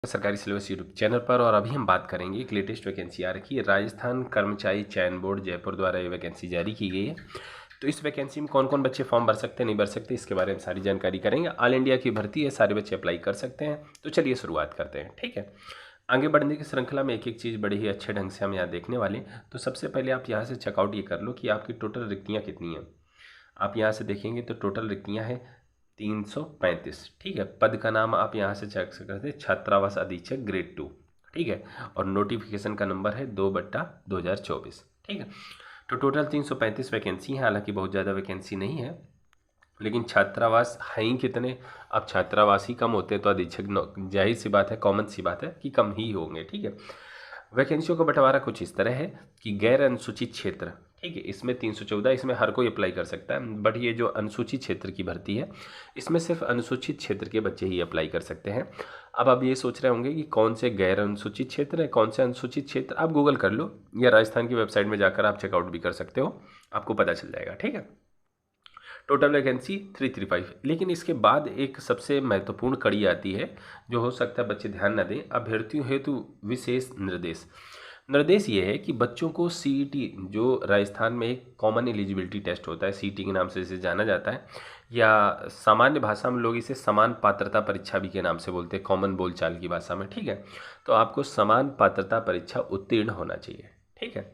सरकारी syllabus YouTube channel पर। और अभी हम बात करेंगे एक लेटेस्ट वैकेंसी आ रखी है, राजस्थान कर्मचारी चयन बोर्ड जयपुर द्वारा ये वैकेंसी जारी की गई है। तो इस वैकेंसी में कौन कौन बच्चे फॉर्म भर सकते हैं, नहीं भर सकते, इसके बारे में सारी जानकारी करेंगे। ऑल इंडिया की भर्ती है, सारे बच्चे अप्लाई कर सकते हैं। तो चलिए शुरुआत करते हैं। ठीक है, आगे बढ़ने की श्रृंखला में एक एक चीज़ बड़े ही अच्छे ढंग से हम यहाँ देखने वाले। तो सबसे पहले आप यहाँ से चेकआउट ये कर लो कि आपकी टोटल रिक्तियाँ कितनी हैं। आप यहाँ से देखेंगे तो टोटल रिक्तियाँ हैं 335। ठीक है, पद का नाम आप यहाँ से चेक सकते हैं, छात्रावास अधीक्षक ग्रेड 2। ठीक है, और नोटिफिकेशन का नंबर है 2/2024। ठीक है, तो टोटल 335 वैकेंसी है। हालांकि बहुत ज़्यादा वैकेंसी नहीं है, लेकिन छात्रावास हैं ही कितने। अब छात्रावास ही कम होते हैं तो अधीक्षक जाहिर सी बात है, कॉमन सी बात है कि कम ही होंगे। ठीक है, वैकेंसियों का बंटवारा कुछ इस तरह है कि गैर अनुसूचित क्षेत्र, ठीक है, इसमें 314, इसमें हर कोई अप्लाई कर सकता है। बट ये जो अनुसूचित क्षेत्र की भर्ती है, इसमें सिर्फ अनुसूचित क्षेत्र के बच्चे ही अप्लाई कर सकते हैं। अब आप ये सोच रहे होंगे कि कौन से गैर अनुसूचित क्षेत्र है, कौन से अनुसूचित क्षेत्र, आप गूगल कर लो या राजस्थान की वेबसाइट में जाकर आप चेकआउट भी कर सकते हो, आपको पता चल जाएगा। ठीक है, टोटल वैकेंसी 335। लेकिन इसके बाद एक सबसे महत्वपूर्ण कड़ी आती है, जो हो सकता है बच्चे ध्यान न दें। अभ्यर्थियों हेतु विशेष निर्देश। निर्देश ये है कि बच्चों को सीईटी, जो राजस्थान में एक कॉमन एलिजिबिलिटी टेस्ट होता है, सीईटी के नाम से इसे जाना जाता है, या सामान्य भाषा में लोग इसे समान पात्रता परीक्षा भी के नाम से बोलते हैं, कॉमन बोलचाल की भाषा में। ठीक है, तो आपको समान पात्रता परीक्षा उत्तीर्ण होना चाहिए। ठीक है,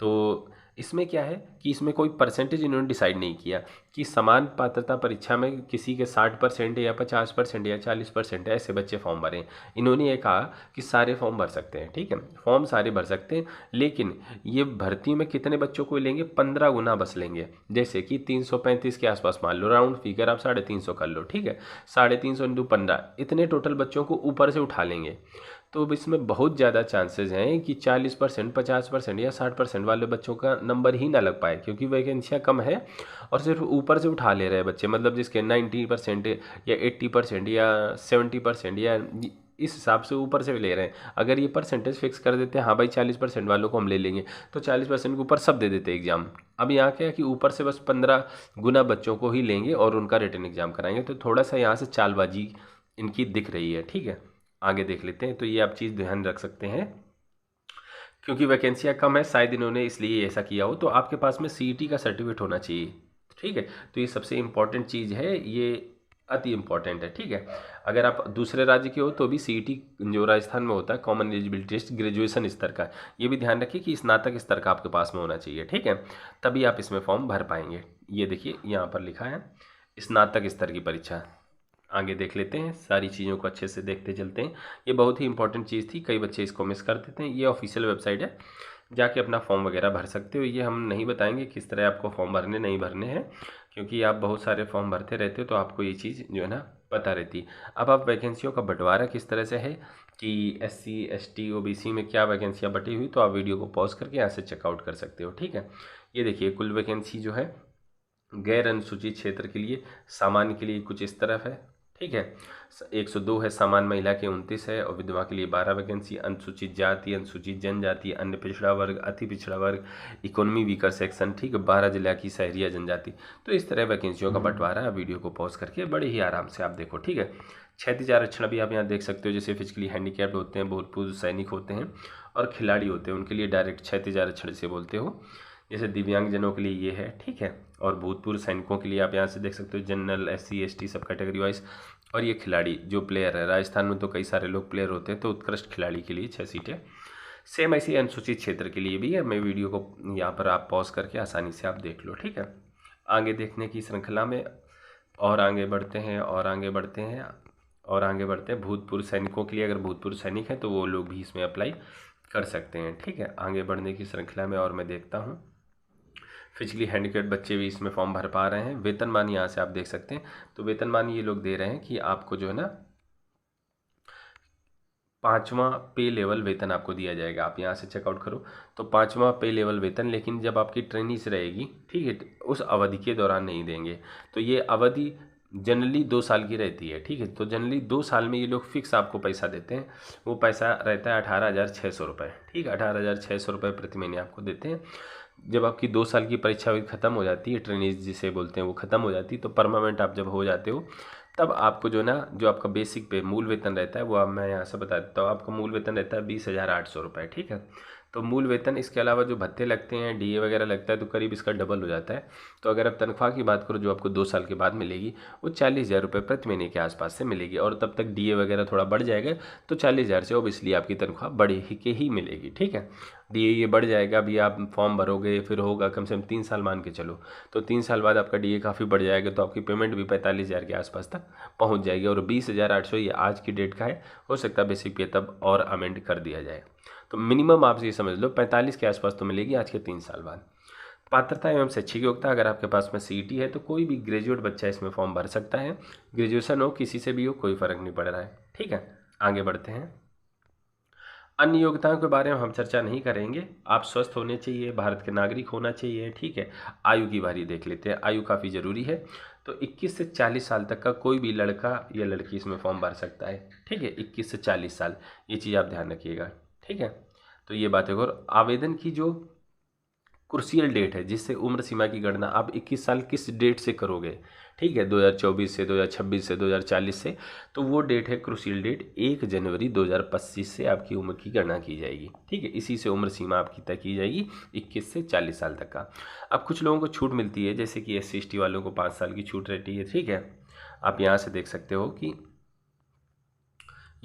तो इसमें क्या है कि इसमें कोई परसेंटेज इन्होंने डिसाइड नहीं किया कि समान पात्रता परीक्षा में किसी के 60% या 50% या 40% ऐसे बच्चे फॉर्म भरें। इन्होंने ये कहा कि सारे फॉर्म भर सकते हैं। ठीक है, फॉर्म सारे भर सकते हैं, लेकिन ये भर्ती में कितने बच्चों को लेंगे, 15 गुना बस लेंगे। जैसे कि 335 के आसपास मान लो, राउंड फिगर आप 350 कर लो। ठीक है, 350 इंटू 15, इतने टोटल बच्चों को ऊपर से उठा लेंगे। तो अब इसमें बहुत ज़्यादा चांसेस हैं कि 40%, 50% या 60% वाले बच्चों का नंबर ही ना लग पाए, क्योंकि वैकेंसियाँ कम है और सिर्फ ऊपर से उठा ले रहे हैं बच्चे। मतलब जिसके 90% या 80% या 70% या इस हिसाब से ऊपर से ले रहे हैं। अगर ये परसेंटेज फिक्स कर देते हैं, हाँ भाई 40% वालों को हम ले लेंगे, तो 40% के ऊपर सब दे देते एग्ज़ाम। अब यहाँ क्या है कि ऊपर से बस 15 गुना बच्चों को ही लेंगे और उनका रिटर्न एग्जाम कराएंगे। तो थोड़ा सा यहाँ से चालबाजी इनकी दिख रही है। ठीक है, आगे देख लेते हैं। तो ये आप चीज़ ध्यान रख सकते हैं, क्योंकि वैकेंसियाँ कम है, शायद इन्होंने इसलिए ऐसा किया हो। तो आपके पास में सीईटी का सर्टिफिकेट होना चाहिए। ठीक है, तो ये सबसे इम्पॉर्टेंट चीज़ है, ये अति इम्पॉर्टेंट है। ठीक है, अगर आप दूसरे राज्य के हो तो भी सीईटी जो राजस्थान में होता है, कॉमन एलिजिबिलिटी टेस्ट, ग्रेजुएशन स्तर का, ये भी ध्यान रखिए कि स्नातक स्तर का आपके पास में होना चाहिए। ठीक है, तभी आप इसमें फॉर्म भर पाएंगे। ये देखिए यहाँ पर लिखा है स्नातक स्तर की परीक्षा। आगे देख लेते हैं, सारी चीज़ों को अच्छे से देखते चलते हैं। ये बहुत ही इंपॉर्टेंट चीज़ थी, कई बच्चे इसको मिस कर देते हैं। ये ऑफिशियल वेबसाइट है, जाके अपना फॉर्म वगैरह भर सकते हो। ये हम नहीं बताएंगे किस तरह आपको फॉर्म भरने नहीं भरने हैं, क्योंकि आप बहुत सारे फॉर्म भरते रहते हो, तो आपको ये चीज़ जो है ना पता रहती है। अब आप वैकेंसियों का बंटवारा किस तरह से है कि SC ST OBC में क्या वैकेंसियाँ बटी हुई, तो आप वीडियो को पॉज करके यहाँ से चेकआउट कर सकते हो। ठीक है, ये देखिए कुल वैकेंसी जो है गैर अनुसूचित क्षेत्र के लिए, सामान्य के लिए कुछ इस तरफ है। ठीक है, 102 है, सामान्य महिला के 29 है, और विधवा के लिए 12 वैकेंसी। अनुसूचित जाति, अनुसूचित जनजाति, अन्य पिछड़ा वर्ग, अति पिछड़ा वर्ग, इकोनॉमी वीकर सेक्शन, ठीक है, 12 जिला की शहरिया जनजाति। तो इस तरह वैकेंसियों का बंटवारा है। वीडियो को पॉज करके बड़े ही आराम से आप देखो। ठीक है, क्षैतिज आरक्षण भी आप यहाँ देख सकते हो। जैसे फिजिकली हैंडीकैप्ड होते हैं, भूतपूर्व सैनिक होते हैं और खिलाड़ी होते हैं, उनके लिए डायरेक्ट क्षैतिज आरक्षण से बोलते हो। जैसे दिव्यांगजनों के लिए ये है। ठीक है, और भूतपूर्व सैनिकों के लिए आप यहाँ से देख सकते हो जनरल, SC ST सब कैटेगरी वाइज। और ये खिलाड़ी जो प्लेयर है, राजस्थान में तो कई सारे लोग प्लेयर होते हैं, तो उत्कृष्ट खिलाड़ी के लिए 6 सीटें। सेम ऐसी अनुसूचित क्षेत्र के लिए भी है। मैं वीडियो को यहाँ पर आप पॉज करके आसानी से आप देख लो। ठीक है, आगे देखने की श्रृंखला में और आगे बढ़ते हैं और आगे बढ़ते हैं और आगे बढ़ते हैं। भूतपूर्व सैनिकों के लिए, अगर भूतपूर्व सैनिक हैं तो वो लोग भी इसमें अप्लाई कर सकते हैं। ठीक है, आगे बढ़ने की श्रृंखला में और मैं देखता हूँ, फिजिकली हैंडीकैप्ड बच्चे भी इसमें फॉर्म भर पा रहे हैं। वेतनमान यहाँ से आप देख सकते हैं। तो वेतनमान ये लोग दे रहे हैं कि आपको जो है ना 5वां पे लेवल वेतन आपको दिया जाएगा। आप यहाँ से चेकआउट करो तो 5वां पे लेवल वेतन, लेकिन जब आपकी ट्रेनिंग रहेगी, ठीक है, उस अवधि के दौरान नहीं देंगे। तो ये अवधि जनरली 2 साल की रहती है। ठीक है, तो जनरली 2 साल में ये लोग फिक्स आपको पैसा देते हैं। वो पैसा रहता है 18,600 रुपये। ठीक है, 18,600 रुपये प्रति महीने आपको देते हैं। जब आपकी 2 साल की परीक्षा ख़त्म हो जाती है, ट्रेनिंग जिसे बोलते हैं, वो ख़त्म हो जाती है, तो परमानेंट आप जब हो जाते हो तब आपको जो है ना, जो आपका बेसिक पे मूल वेतन रहता है वो अब मैं यहाँ से बता देता हूँ। आपका मूल वेतन रहता है 20,800 रुपये, ठीक है। तो मूल वेतन, इसके अलावा जो भत्ते लगते हैं, डीए वगैरह लगता है, तो करीब इसका डबल हो जाता है। तो अगर आप तनख्वाह की बात करो जो आपको 2 साल के बाद मिलेगी, वो 40,000 रुपये प्रति महीने के आसपास से मिलेगी। और तब तक डीए वगैरह थोड़ा बढ़ जाएगा, तो 40,000 से ऑब्वियसली आपकी तनख्वाह बढ़ के ही मिलेगी, ठीक है। डीए ये बढ़ जाएगा, अभी आप फॉर्म भरोगे, फिर होगा कम से कम 3 साल मान के चलो, तो 3 साल बाद आपका डीए काफ़ी बढ़ जाएगा, तो आपकी पेमेंट भी 45,000 के आसपास तक पहुंच जाएगी। और 20,800 ये आज की डेट का है, हो सकता है बेसिक पे तब और अमेंड कर दिया जाए। तो मिनिमम आप ये समझ लो 45 के आसपास तो मिलेगी आज के 3 साल बाद। पात्रता एवं शैक्षिक योग्यता, अगर आपके पास में सीईटी है तो कोई भी ग्रेजुएट बच्चा इसमें फॉर्म भर सकता है। ग्रेजुएशन हो, किसी से भी हो, कोई फ़र्क नहीं पड़ रहा है, ठीक है। आगे बढ़ते हैं। अन्य योग्यताओं के बारे में हम चर्चा नहीं करेंगे। आप स्वस्थ होने चाहिए, भारत के नागरिक होना चाहिए, ठीक है। आयु की बारी देख लेते हैं, आयु काफ़ी ज़रूरी है। तो 21 से 40 साल तक का कोई भी लड़का या लड़की इसमें फॉर्म भर सकता है, ठीक है। 21 से 40 साल, ये चीज़ आप ध्यान रखिएगा, ठीक है। तो ये बात है। और आवेदन की जो क्रुशियल डेट है, जिससे उम्र सीमा की गणना आप 21 साल किस डेट से करोगे, ठीक है, 2024 से, 2026 से, 2040 से, तो वो डेट है क्रुशियल डेट 1 जनवरी 2025 से आपकी उम्र की गणना की जाएगी, ठीक है। इसी से उम्र सीमा आपकी तय की जाएगी 21 से 40 साल तक का। अब कुछ लोगों को छूट मिलती है, जैसे कि SC/ST वालों को 5 साल की छूट रहती है, ठीक है। आप यहाँ से देख सकते हो कि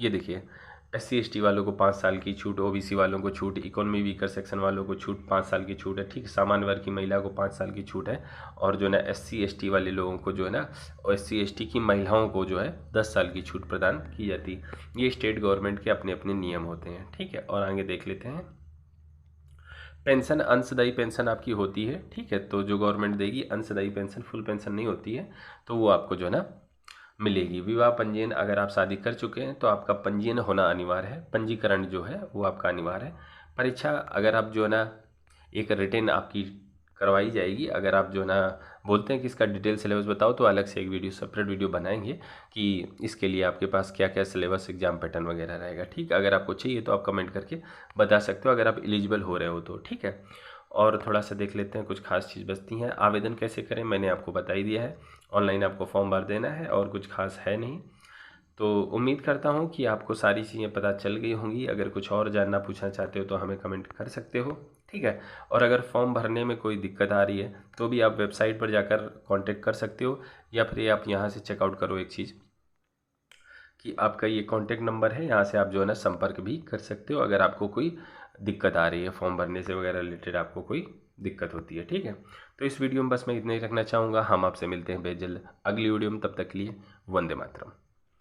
ये देखिए, SC/ST वालों को 5 साल की छूट, OBC वालों को छूट, इकोनॉमी वीकर सेक्शन वालों को छूट, 5 साल की छूट है, ठीक। सामान्य वर्ग की महिला को 5 साल की छूट है। और जो है ना SC/ST वाले लोगों को जो है ना, SC/ST की महिलाओं को जो है 10 साल की छूट प्रदान की जाती है। ये स्टेट गवर्नमेंट के अपने अपने नियम होते हैं, ठीक है। और आगे देख लेते हैं। पेंशन, अंशदायी पेंशन आपकी होती है, ठीक है। तो जो गवर्नमेंट देगी अंशदायी पेंशन, फुल पेंशन नहीं होती है, तो वो आपको जो है ना मिलेगी। विवाह पंजीयन, अगर आप शादी कर चुके हैं तो आपका पंजीयन होना अनिवार्य है, पंजीकरण जो है वो आपका अनिवार्य है। परीक्षा, अगर आप जो है ना एक रिटेन आपकी करवाई जाएगी, अगर आप जो है ना बोलते हैं कि इसका डिटेल सिलेबस बताओ, तो अलग से एक वीडियो, सेपरेट वीडियो बनाएंगे कि इसके लिए आपके पास क्या क्या सिलेबस, एग्जाम पैटर्न वगैरह रहेगा, ठीक। अगर आपको चाहिए तो आप कमेंट करके बता सकते हो, अगर आप एलिजिबल हो रहे हो तो, ठीक है। और थोड़ा सा देख लेते हैं, कुछ खास चीज़ बचती हैं। आवेदन कैसे करें, मैंने आपको बता ही दिया है, ऑनलाइन आपको फॉर्म भर देना है और कुछ खास है नहीं। तो उम्मीद करता हूँ कि आपको सारी चीज़ें पता चल गई होंगी। अगर कुछ और जानना पूछना चाहते हो तो हमें कमेंट कर सकते हो, ठीक है। और अगर फॉर्म भरने में कोई दिक्कत आ रही है तो भी आप वेबसाइट पर जाकर कांटेक्ट कर सकते हो, या फिर आप यहाँ से चेकआउट करो एक चीज़ कि आपका ये कांटेक्ट नंबर है, यहाँ से आप जो है ना संपर्क भी कर सकते हो अगर आपको कोई दिक्कत आ रही है, फॉर्म भरने से वगैरह रिलेटेड आपको कोई दिक्कत होती है, ठीक है। तो इस वीडियो में बस मैं इतना ही रखना चाहूँगा। हम आपसे मिलते हैं बेजल्द अगली वीडियो में, तब तक के लिए वंदे मातरम।